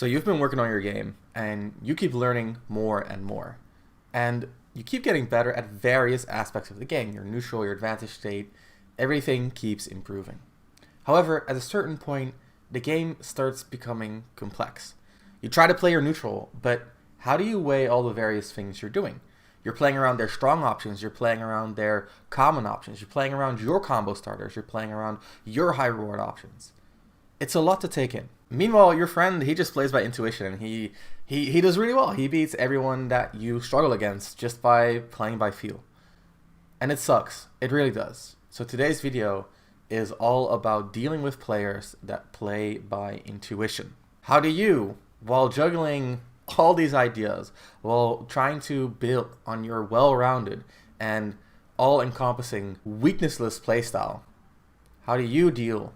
So you've been working on your game and you keep learning more and more. And you keep getting better at various aspects of the game. Your neutral, your advantage state, everything keeps improving. However, at a certain point, the game starts becoming complex. You try to play your neutral, but how do you weigh all the various things you're doing? You're playing around their strong options, you're playing around their common options, you're playing around your combo starters, you're playing around your high reward options. It's a lot to take in. Meanwhile, your friend, he just plays by intuition, and he does really well. He beats everyone that you struggle against just by playing by feel. And it sucks. It really does. So today's video is all about dealing with players that play by intuition. How do you, while juggling all these ideas, while trying to build on your well-rounded and all-encompassing weaknessless playstyle, how do you deal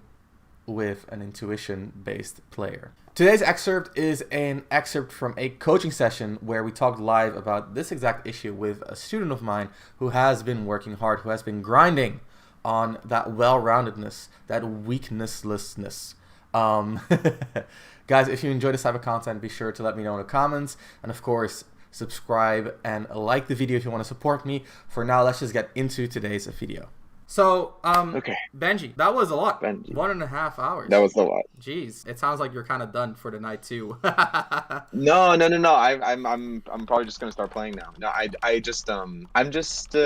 with an intuition-based player? Today's excerpt is an excerpt from a coaching session where we talked live about this exact issue with a student of mine who has been working hard, who has been grinding on that well-roundedness, that weaknesslessness. Guys, if you enjoy this type of content, be sure to let me know in the comments. And of course, subscribe and like the video if you want to support me. For now, let's just get into today's video. So, Okay. Benji, that was a lot. Benji. 1.5 hours. That was a lot. Jeez, it sounds like you're kind of done for the night too. No. I'm probably just gonna start playing now. No, I'm just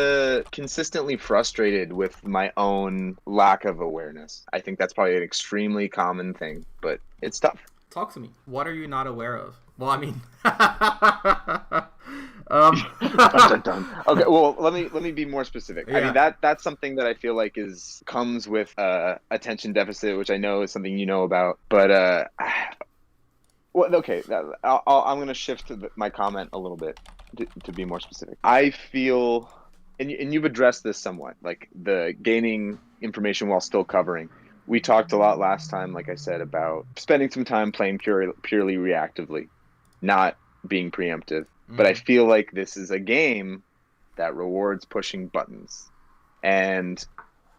consistently frustrated with my own lack of awareness. I think that's probably an extremely common thing, but it's tough. Talk to me. What are you not aware of? Well, I mean, Done. Okay, well, let me be more specific. Yeah. I mean that's something that I feel like comes with attention deficit, which I know is something you know about. But well, okay, I'm gonna shift my comment a little bit to be more specific. I feel, and you've addressed this somewhat, like the gaining information while still covering. We talked a lot last time, like I said, about spending some time playing purely reactively, not being preemptive. But I feel like this is a game that rewards pushing buttons. And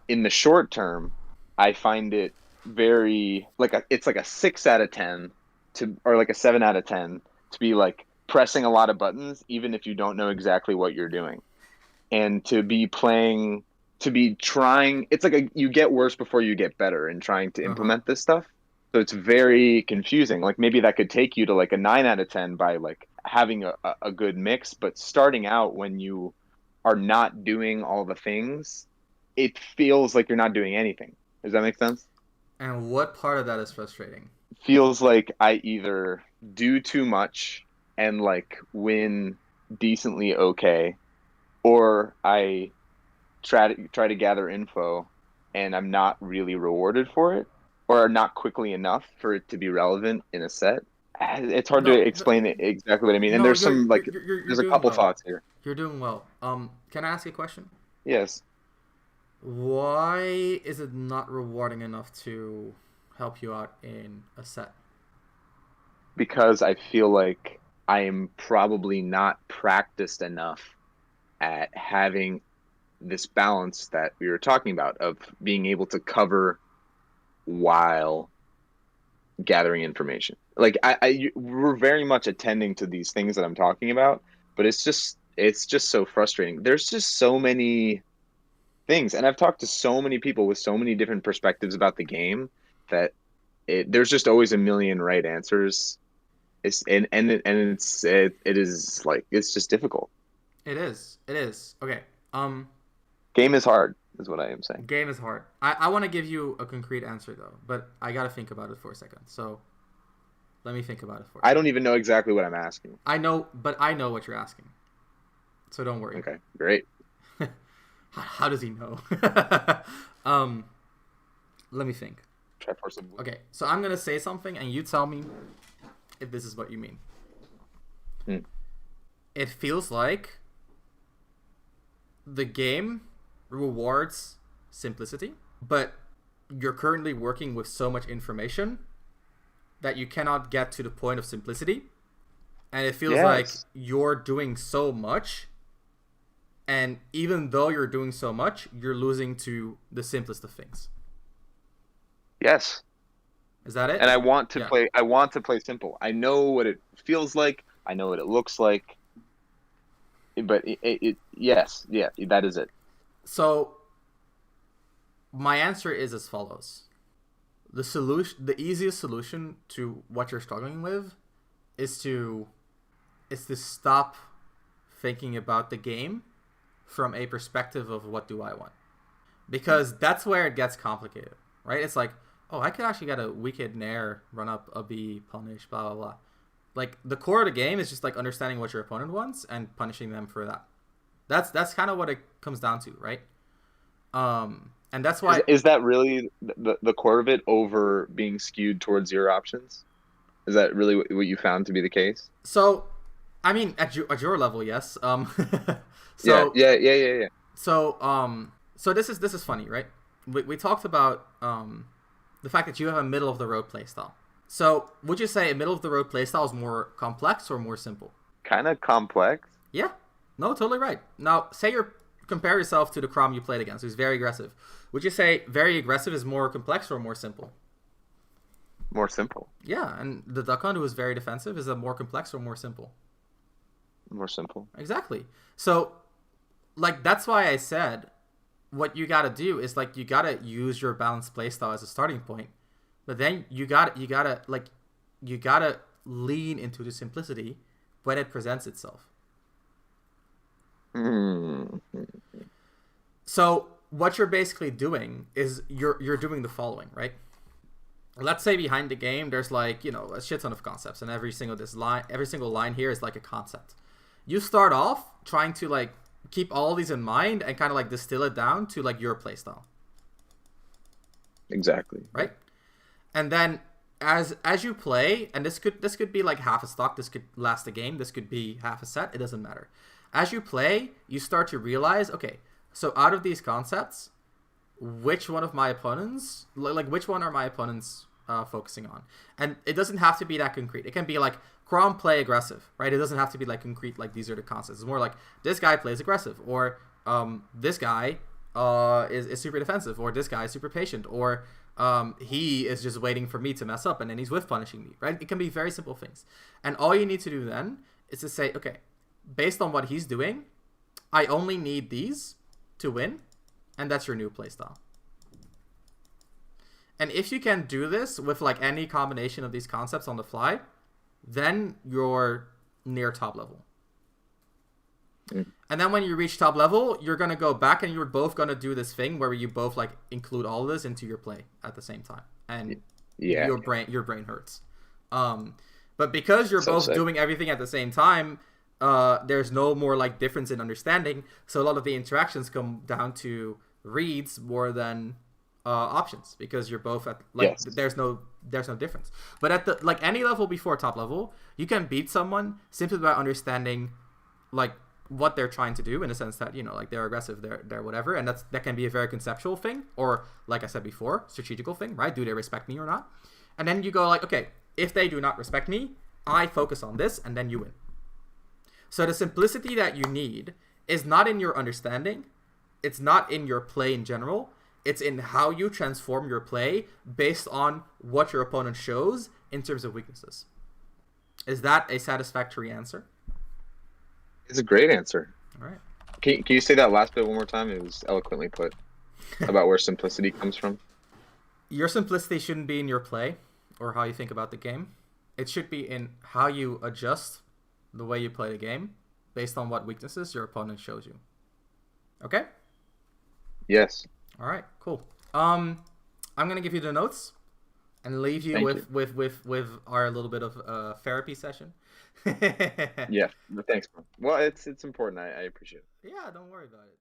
in the short term, I find it very it's like a 6 out of 10 or like a 7 out of 10 to be like pressing a lot of buttons, even if you don't know exactly what you're doing. And to be trying, it's like you get worse before you get better in trying to implement this stuff. So it's very confusing. Like maybe that could take you to like a 9 out of 10 by like having a good mix, but starting out when you are not doing all the things, it feels like you're not doing anything. Does that make sense? And what part of that is frustrating? Feels like I either do too much and like win decently okay, or I try to gather info and I'm not really rewarded for it, or not quickly enough for it to be relevant in a set. It's hard to explain exactly what I mean. And there's some like there's a couple thoughts here. You're doing well. Can I ask you a question? Yes. Why is it not rewarding enough to help you out in a set? Because I feel like I am probably not practiced enough at having this balance that we were talking about of being able to cover while gathering information. Like we're very much attending to these things that I'm talking about, but it's just so frustrating. There's just so many things, and I've talked to so many people with so many different perspectives about the game that there's just always a million right answers. It is like it's just difficult. It is. Okay. Game is hard, is what I am saying. Game is hard. I want to give you a concrete answer though, but I gotta think about it for a second. So let me think about it for a second. I don't even know exactly what I'm asking. I know what you're asking. So don't worry. Okay, great. How does he know? Let me think. Try for some. Okay, so I'm gonna say something, and you tell me if this is what you mean. It feels like the game rewards simplicity, but you're currently working with so much information that you cannot get to the point of simplicity, and it feels like you're doing so much, and even though you're doing so much, you're losing to the simplest of things. Yes. Is that it? And I want to Yeah. play. I want to play simple. I know what it feels like. I know what it looks like. But yes, yeah, that is it. So my answer is as follows. The easiest solution to what you're struggling with is to stop thinking about the game from a perspective of what do I want, because that's where it gets complicated, right? It's like, oh, I could actually get a wicked nair, run up a b, punish, blah blah blah. Like the core of the game is just like understanding what your opponent wants and punishing them for that. That's kind of what it comes down to, right? And that's why. Is that really the core of it over being skewed towards your options? Is that really what you found to be the case? So, I mean, at your level, yes. Yeah, So yeah, yeah, yeah, yeah. so this is funny, right? We talked about the fact that you have a middle of the road playstyle. So would you say a middle of the road playstyle is more complex or more simple? Kind of complex. Yeah, no, totally right. Now, say you compare yourself to the Crom you played against, who's very aggressive. Would you say very aggressive is more complex or more simple? More simple. Yeah, and the Duck Hunt, who is very defensive, is a more complex or more simple? More simple. Exactly. So, like, that's why I said what you gotta do is like you gotta use your balanced playstyle as a starting point, but then you gotta lean into the simplicity when it presents itself. Mm. So what you're basically doing is you're doing the following, right? Let's say behind the game there's like, a shit ton of concepts, and every single line here is like a concept. You start off trying to like keep all these in mind and kind of like distill it down to like your playstyle, Exactly. right? And then as you play, and this could be like half a stock, this could last a game, this could be half a set, it doesn't matter. As you play, you start to realize, okay, so out of these concepts, which one of my opponents, like which one are my opponents focusing on? And it doesn't have to be that concrete. It can be like Crom play aggressive, right? It doesn't have to be like concrete, like these are the concepts. It's more like this guy plays aggressive, or this guy is super defensive, or this guy is super patient, or he is just waiting for me to mess up and then he's whiff punishing me, right? It can be very simple things. And all you need to do then is to say, okay, based on what he's doing, I only need these to win, and that's your new playstyle. And if you can do this with like any combination of these concepts on the fly, then you're near top level. And then when you reach top level, you're gonna go back and you're both gonna do this thing where you both like include all of this into your play at the same time, and Yeah. your brain hurts. But because you're So both sick. doing everything at the same time, there's no more like difference in understanding. So a lot of the interactions come down to reads more than options, because you're both at like Yes. there's no difference. But at the like any level before top level, you can beat someone simply by understanding like what they're trying to do, in a sense that like they're aggressive, they're whatever, and that can be a very conceptual thing, or like I said before, strategical thing, right? Do they respect me or not? And then you go like, okay, if they do not respect me, I focus on this, and then you win. So the simplicity that you need is not in your understanding, it's not in your play in general, it's in how you transform your play based on what your opponent shows in terms of weaknesses. Is that a satisfactory answer? It's a great answer. All right. Can you say that last bit one more time? It was eloquently put about where simplicity comes from. Your simplicity shouldn't be in your play or how you think about the game. It should be in how you adjust the way you play the game based on what weaknesses your opponent shows you. Okay? Yes. All right, cool. I'm going to give you the notes and leave you Thank with our little bit of therapy session. Yeah. Thanks, bro. Well, it's important. I appreciate it. Yeah, don't worry about it.